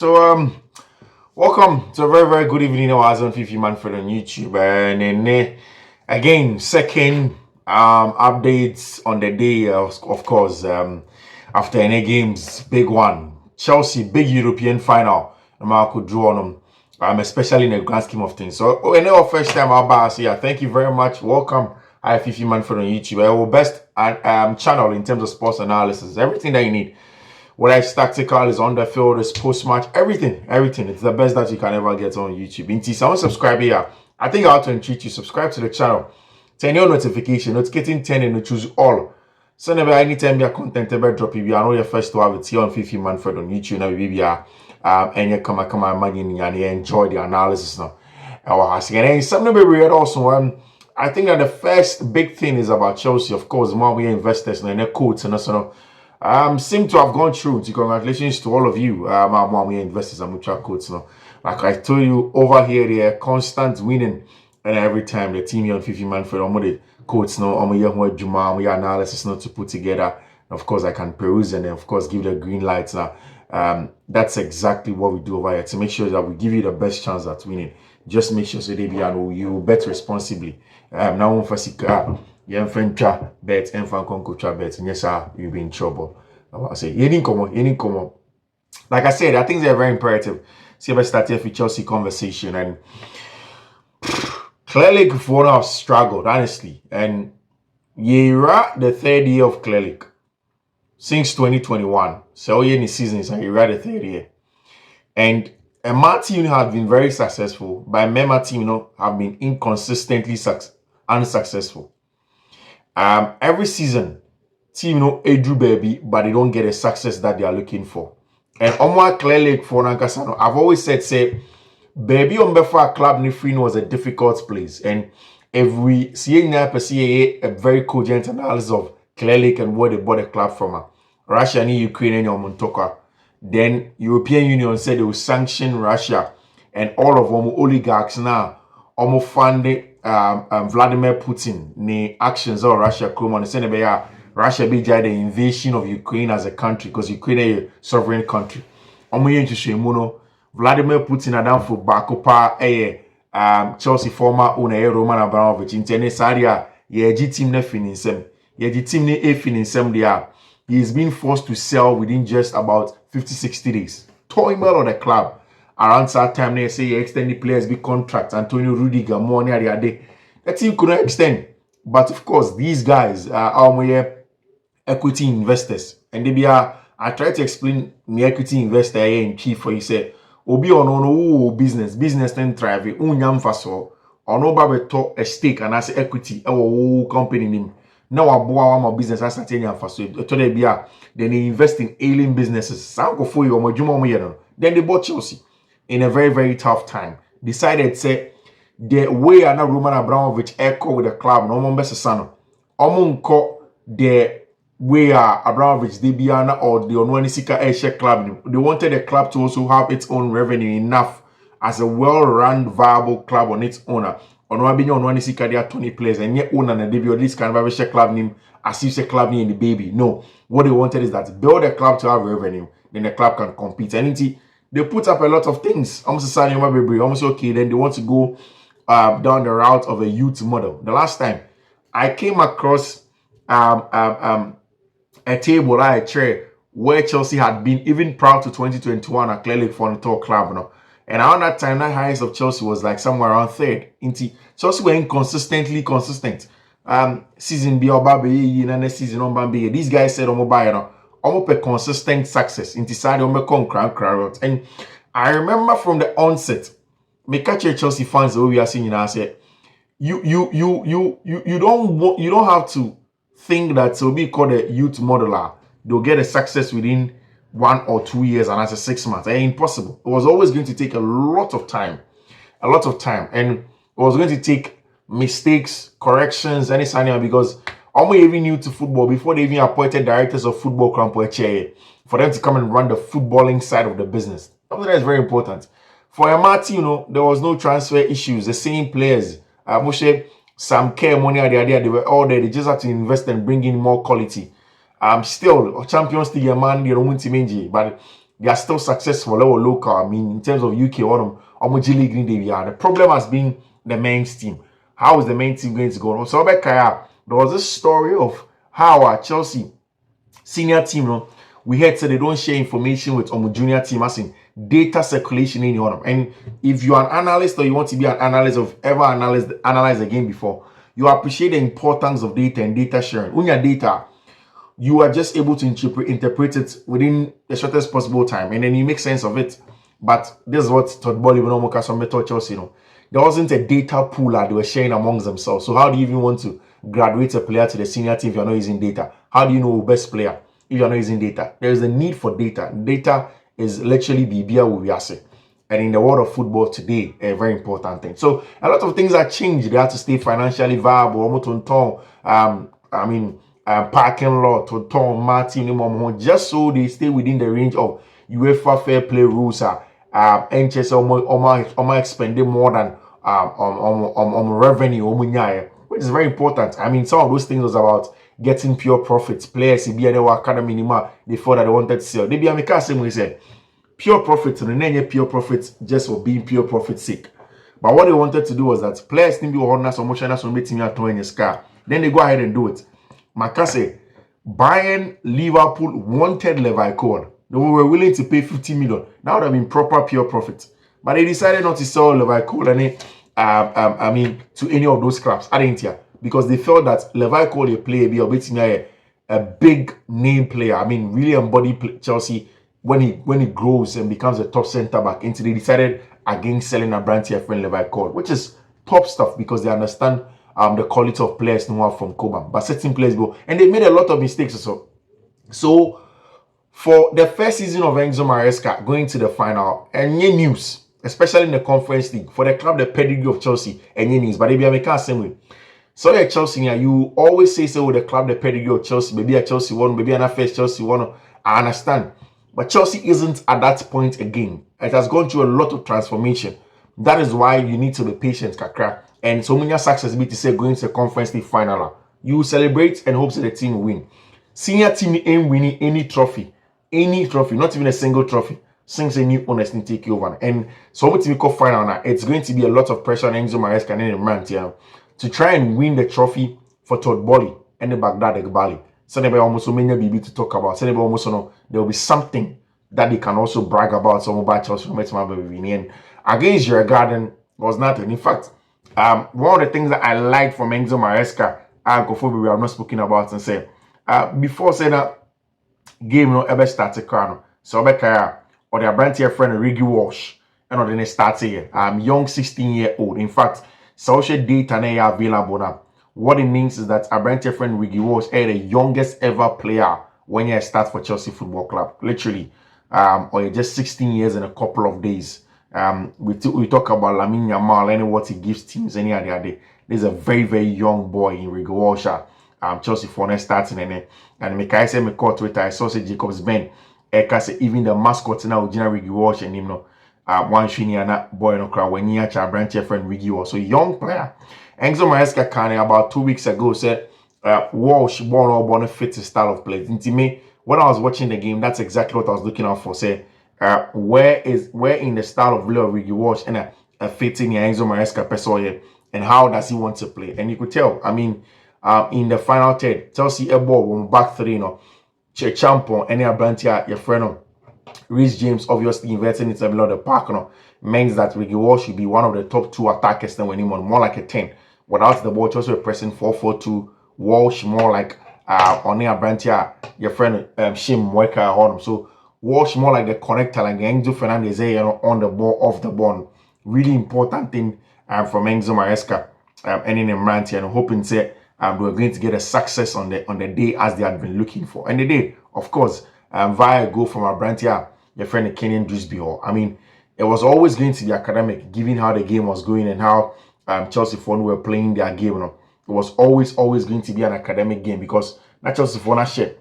So welcome to a very good evening. I was on Fiifi-Manfred on YouTube, and then again second updates on the day of course after any games, big one, Chelsea, big European final. I could draw on them, especially in the grand scheme of things. So our first time out here, thank you very much. Welcome. I Fiifi-Manfred on YouTube, our best channel in terms of sports analysis, everything that you need. Whether it's tactical, it's on the field, it's post-match, everything. It's the best that you can ever get on YouTube. Inti, someone subscribe here. I think I ought to entreat you. Subscribe to the channel. Turn your notification. Notification 10 and choose all. So never anytime your content ever drop, if you are not your first to have it here on Fiifi-Manfred on YouTube, now maybe and you come imagine and you enjoy the analysis now. And something we read also. I think that the first big thing is about Chelsea, of course, more we investors and their coach and so seem to have gone through. Congratulations to all of you, we investors and mutual codes. Like I told you over here, they're constant winning, and every time the team here on Fiifi-Manfred, the codes, Juma, analysis not to put together. Of course, I can peruse and then, of course, give the green lights now. That's exactly what we do over here to make sure that we give you the best chance at winning. Just make sure so they be and you bet responsibly. Now one for Yenfentra bet and Fanconcotra bet, and yes, sir, you'll be in trouble. I say, you didn't come on. Like I said, I think they're very imperative. See if I start here for Chelsea conversation, and Clearly, Fona have struggled, honestly. And Yera, the third year of Clearly, since 2021. So, in the season, so Yera, the third year. And my team have been very successful, but my team, have been inconsistently unsuccessful. Every season, team, Edru baby, but they don't get a success that they are looking for. And Omwa Clearly for Nankasano, I've always said, say, baby on before club Nifrin was a difficult place. And if we see a very cogent analysis of Clearly and where they bought the club from, Russia and Ukraine and Montoka, then European Union said they will sanction Russia and all of them oligarchs now almost funding Vladimir Putin the actions of Russia Kromon said Russia be the invasion of Ukraine as a country because Ukraine is a sovereign country. Vladimir Putin adam for Bakopa Chelsea former owner Roman Abramovich intene sadia ye team na finisem ye team ne finisem dia. He is being forced to sell within just about 50-60 days. Toimel of the club. Around that time, they say you extend the players big contracts. Antonio Rudiger, money at the day. The team couldn't extend. But of course, these guys are equity investors. And they I try to explain the equity investor here in chief for you say, Obi ono business then thrive. Unyam faso. Ono babeto a stake and as equity. Company name. Now our business as then they invest in alien businesses. Then they bought Chelsea in a very tough time. Decided say the way Anna Roman Abramovich echo with the club no more best son. The way Abramovich Debiana or the Onwanisika Asia club. They wanted the club to also have its own revenue enough as a well-run, viable club on its owner. On one see there 20 players and yet owner and debut this kind of a club name as if a club name in the baby. No, what they wanted is that build a club to have revenue, then the club can compete. And they put up a lot of things. Almost okay, then they want to go down the route of a youth model. The last time I came across a table, a chair where Chelsea had been even prior to 2021 a clearly for the top club. And around that time, that highest of Chelsea was like somewhere around third. Chelsea were inconsistently consistent. Season be Obabe, next season on Bambi. These guys said almost a consistent success. And I remember from the onset, me catch Chelsea fans who we are seeing now say, you don't have to think that to be called a youth modeler, they'll get a success within 1 or 2 years and as a 6 months. Impossible. It was always going to take a lot of time. And it was going to take mistakes, corrections, any signing because almost even new to football before they even appointed directors of football for them to come and run the footballing side of the business. Something that is very important. For Amati, there was no transfer issues. The same players, Moshe, some care money at the idea, they were all there. They just had to invest and bring in more quality. Still Champions League man, they don't want to but They are still successful or local. I mean, in terms of UK or G League, the problem has been the men's team. How is the main team going to go? So there was this story of how Chelsea senior team, we heard say they don't share information with junior team, as in data circulation in your. And if you're an analyst or you want to be an analyst of ever analyze a game before, you appreciate the importance of data and data sharing. When your data, you are just able to interpret it within the shortest possible time, and then you make sense of it. But this is what Todd Bowley, Newcastle, Chelsea, there wasn't a data pool that they were sharing amongst themselves. So how do you even want to graduate a player to the senior team if you're not using data? How do you know best player if you're not using data? There is a need for data. Data is literally BBA we are saying. And in the world of football today, a very important thing. So a lot of things are changed. They have to stay financially viable. Parking lot, Martin, just so they stay within the range of UEFA fair play rules. NHS expending more than revenue, which is very important. I mean, some of those things was about getting pure profits. Players, if they were academy, they thought that they wanted to sell. They be a same way say pure profits, and then pure profits just for being pure profit's sake. But what they wanted to do was that players need to be honest or motion as meeting at in his car. Then they go ahead and do it. Makase, Bayern, Liverpool wanted Leverkusen. They were willing to pay 50 million. That would have been proper pure profit. But they decided not to sell Leverkusen to any of those clubs. I didn't hear. Because they felt that Leverkusen play a big name player. I mean, really embody Chelsea when he grows and becomes a top centre back. Until they decided against selling a brand here friend Leverkusen, which is top stuff because they understand the quality of players from Cobham. But certain players go, and they made a lot of mistakes also. So for the first season of Enzo Maresca going to the final, any news, especially in the Conference League, for the club, the pedigree of Chelsea, any news, but they be a same way. So yeah, Chelsea, you always say so with the club, the pedigree of Chelsea, maybe a Chelsea one, maybe an first Chelsea one. I understand. But Chelsea isn't at that point again. It has gone through a lot of transformation. That is why you need to be patient, Kakra. And so many success be to say going to the Conference League final. You celebrate and hope that the team will win. Senior team ain't winning any trophy, not even a single trophy, since a new owners need take over. And so much to call final now, it's going to be a lot of pressure on Enzo Maresca and Mantia to try and win the trophy for Todd Bowley and the Baghdad Egbali. So there will almost so many BB to talk about. So there will be something that they can also brag about. Some about Chelsea from and against Djurgaden was nothing. In fact, one of the things that I liked from Enzo Maresca, we have not spoken about and say before saying that game ever started crown. So or their brand here friend Riggy Walsh and then start here. Young 16-year-old. In fact, social data are available now. What it means is that our brand here friend Riggy Walsh is the youngest ever player when you start for Chelsea Football Club. Literally, or you're just 16 years in a couple of days. We talk about Lamine Yamal and what he gives teams any other day. There's a very, very young boy in Riggy Walsh. Chelsea for starting and Mekai say me caught Twitter. I saw say Jacobs Ben. Even the mascot now Riggy Walsh and him one Shiniana boy no crowd when you actually branch your friend Riggy Walsh. So young player. Enzo Maresca can about 2 weeks ago said Walsh born fit his style of play. Into me, when I was watching the game, that's exactly what I was looking out for. Say where in the style of play of Riggy Walsh and a fitting Enzo Maresca person and how does he want to play? And you could tell, I mean, in the final third, Chelsea a ball back three, Champion, any Abrantia, your friend, Reece James obviously inverting into the middle of the park, means that Riggy Walsh should be one of the top 2 attackers than when he more like a 10. Without the ball, Chelsea were pressing 4-4-2. Walsh more like on the Abrantia, your friend Shim Worker on. So Walsh more like the connector, like Enzo Fernandez on the ball, off the ball. Really important thing from Enzo Maresca and in Rantia, and hoping say they were going to get a success on the day as they had been looking for. And they did, of course, via a goal from Abrantia, your friend Kenyan Drisby. I mean, it was always going to be academic, given how the game was going and how Chelsea fans were playing their game. It was always going to be an academic game because that Chelsea fans share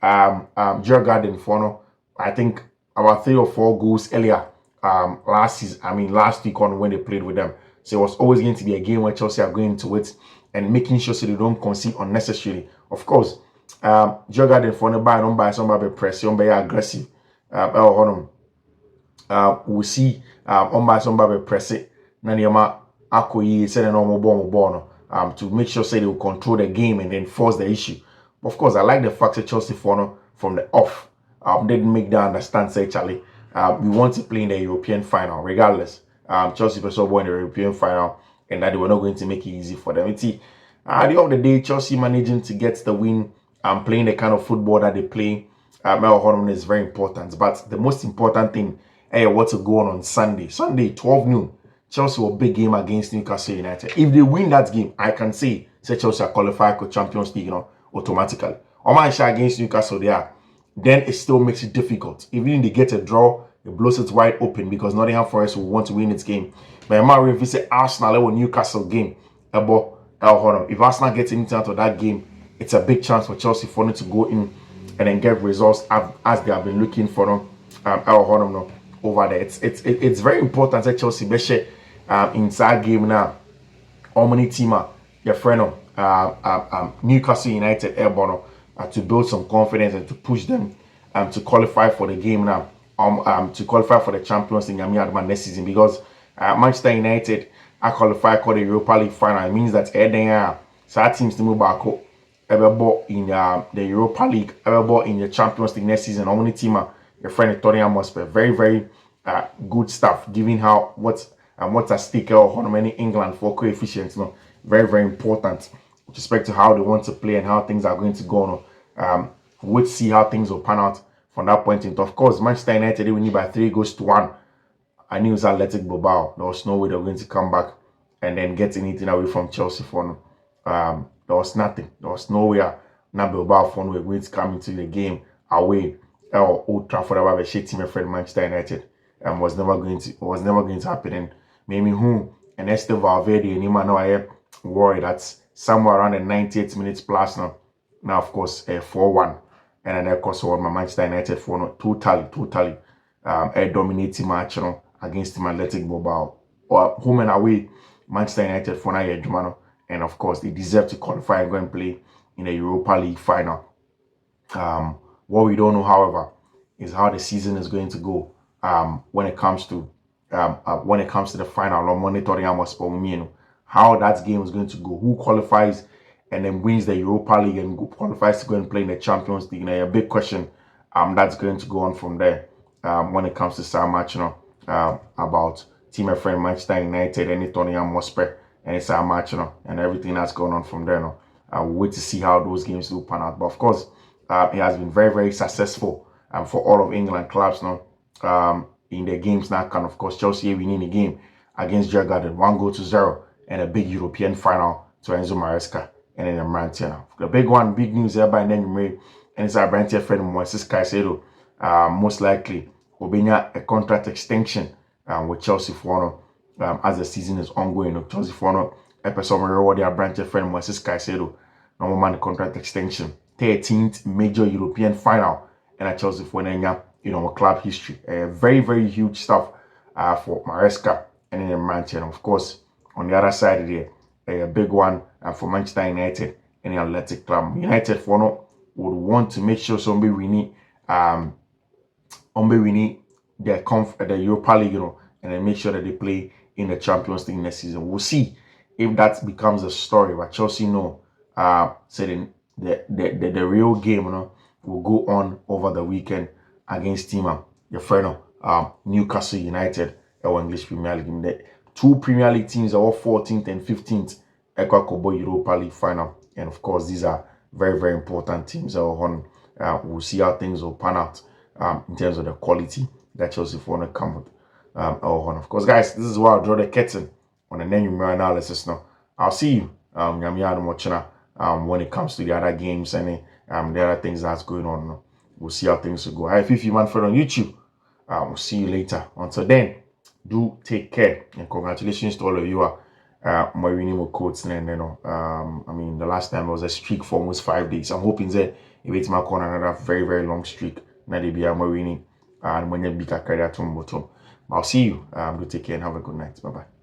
Djurgaden for I think about 3 or 4 goals earlier last week on when they played with them. So it was always going to be a game where Chelsea are going to it and making sure so they don't concede unnecessarily. Of course, Djurgaden for the buy, don't buy somebody press, don't be aggressive. we'll see on by somebody press it. Nanyama Akoyi said a normal bomb to make sure say they will control the game and then force the issue. But of course, I like the fact that Chelsea from the off didn't make them understand say Charlie. We want to play in the European final regardless. Chelsea first of all in the European final, and that they were not going to make it easy for them. At the end of the day, Chelsea managing to get the win and playing the kind of football that they play is very important. But the most important thing, what's going on Sunday? Sunday, 12 noon. Chelsea will big game against Newcastle United. If they win that game, I can say Chelsea are qualified for Champions League, automatically. Or my shot against Newcastle there, then it still makes it difficult. Even if they get a draw, it blows it wide open because Nottingham Forest will want to win its game. But I might visit Arsenal or Newcastle game. If Arsenal gets anything out of that game, it's a big chance for Chelsea for them to go in and then get results as they have been looking for them. Over there. It's very important that Chelsea be inside game now. How many team your friend Newcastle United airborne to build some confidence and to push them to qualify for the game now. To qualify for the Champions League next season, because Manchester United are qualified for the Europa League final. It means that some teams to move back up in the Europa League, in the Champions League next season. How many team your friend Tottenham must be very, very good stuff, given how what's at stake how many England for coefficients, very, very important with respect to how they want to play and how things are going to go on. We'll see how things will pan out from that point in. Of course, Manchester United, they win by 3-1. I knew it was Athletic Bilbao. There was no way they were going to come back and then get anything away from Chelsea for them. There was nothing. There was nowhere now Bilbao for were going to come into the game away or Old Trafford about a shit team friend Manchester United. Was never going to happen. And maybe and Esther Valverde and Ima now I worried that's somewhere around the 98 minutes plus now. Now of course 4-1. And then of course my Manchester United for totally a dominating match against Team Athletic Bilbao. Or home and away, Manchester United for now, and of course they deserve to qualify and go and play in the Europa League final. What we don't know, however, is how the season is going to go when it comes to the final on monitoring how that game is going to go, who qualifies and then wins the Europa League and qualifies to go and play in the Champions League. A big question that's going to go on from there when it comes to some match, about team of friend Manchester United and Tottenham Hotspur and it's our match, and everything that's going on from there. We'll wait to see how those games will pan out. But of course, it has been very, very successful for all of England clubs in their games now. Can of course Chelsea winning the game against Djurgaden 1-0 and a big European final to Enzo Maresca and then Maresca. The big news here by then and it's our brand friend Maresca most likely will be a contract extension with Chelsea for as the season is ongoing. Chelsea for episode reward their branch friend Moises Caicedo normal man contract extension 13th major European final and at Chelsea for club history. Very, very huge stuff for Maresca and then Manchester. Of course, on the other side there, a big one for Manchester United and the Athletic Club. United for would want to make sure somebody we need the Europa League, and then make sure that they play in the Champions League next season. We'll see if that becomes a story. But Chelsea saying the real game, will go on over the weekend against your friend Newcastle United, our English Premier League. The two Premier League teams are all 14th and 15th Europa League final, and of course these are very, very important teams. We'll see how things will pan out in terms of the quality that Chelsea want to come with. Of course, guys, this is where I'll draw the curtain on the numerical analysis now. I'll see you when it comes to the other games and the other things that's going on. We'll see how things will go. Hi, Fiifi-Manfred on YouTube. We'll see you later. Until then, do take care and congratulations to all of you. My winning with codes and the last time was a streak for almost 5 days. I'm hoping that if it's my corner another very, very long streak, now they be my winning and when you be a career to bottom. I'll see you. Do take care and have a good night. Bye bye.